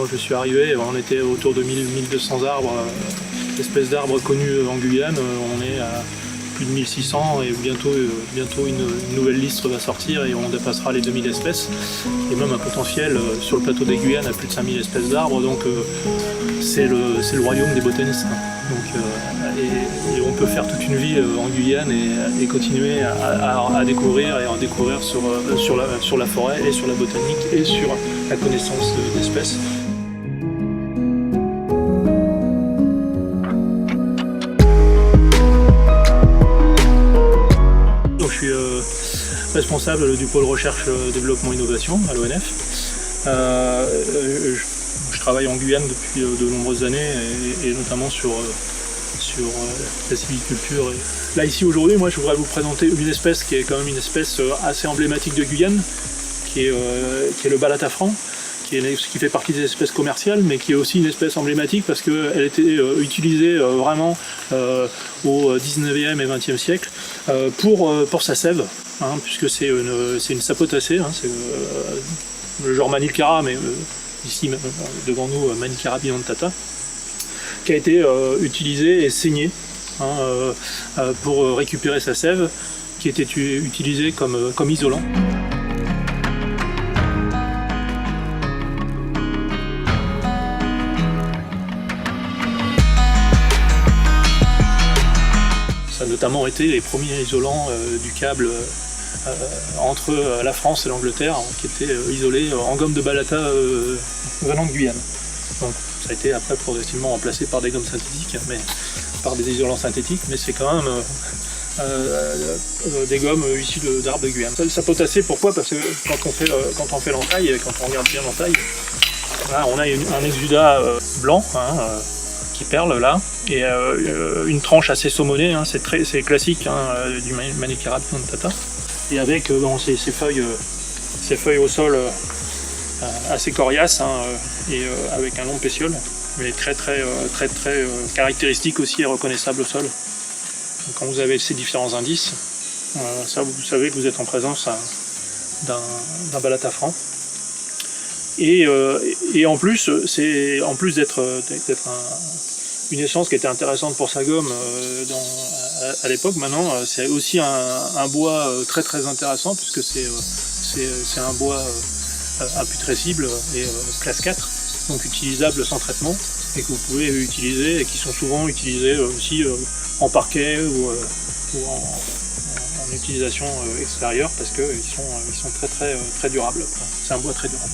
Quand je suis arrivé, on était autour de 1000-1200 arbres, espèces d'arbres connus en Guyane. On est à plus de 1600 et bientôt une nouvelle liste va sortir et on dépassera les 2000 espèces. Et même un potentiel sur le plateau des Guyanes à plus de 5000 espèces d'arbres. Donc c'est le royaume des botanistes. Donc, et on peut faire toute une vie en Guyane et continuer à découvrir et en découvrir sur la forêt et sur la botanique et sur la connaissance d'espèces. Donc, je suis responsable du pôle recherche, développement, innovation à l'ONF. Je travaille en Guyane depuis de nombreuses années et notamment sur la sylviculture. Là ici aujourd'hui, moi je voudrais vous présenter une espèce qui est quand même une espèce assez emblématique de Guyane, qui est le balatafran, qui fait partie des espèces commerciales, mais qui est aussi une espèce emblématique parce qu'elle était utilisée vraiment au 19e et 20e siècle pour sa sève, puisque c'est une sapotacée, c'est le genre Manicara, mais ici devant nous Manicara bilontata, qui a été utilisé et saigné pour récupérer sa sève, qui était utilisée comme isolant. Ça a notamment été les premiers isolants du câble entre la France et l'Angleterre, qui étaient isolés en gomme de balata venant de Guyane. Donc, ça a été après progressivement remplacé par des gommes synthétiques, par des isolants synthétiques, mais c'est quand même des gommes issues d'arbres de Guyane. Ça, le sapotacé, pourquoi? Parce que quand on fait l'entaille, et quand on regarde bien l'entaille, on a un exudat blanc qui perle là, et une tranche assez saumonée, c'est classique du Manicara bilontata, et avec ces feuilles au sol assez coriaces et avec un long pétiole, mais très caractéristique aussi et reconnaissable au sol. Donc, quand vous avez ces différents indices, ça vous savez que vous êtes en présence d'un balatafran. Et en plus d'être une essence qui était intéressante pour sa gomme à l'époque, maintenant c'est aussi un bois très intéressant, puisque c'est un bois imputrescible et classe 4, donc utilisable sans traitement, et que vous pouvez utiliser et qui sont souvent utilisés aussi en parquet ou en utilisation extérieure, parce qu'ils sont très durables. C'est un bois très durable.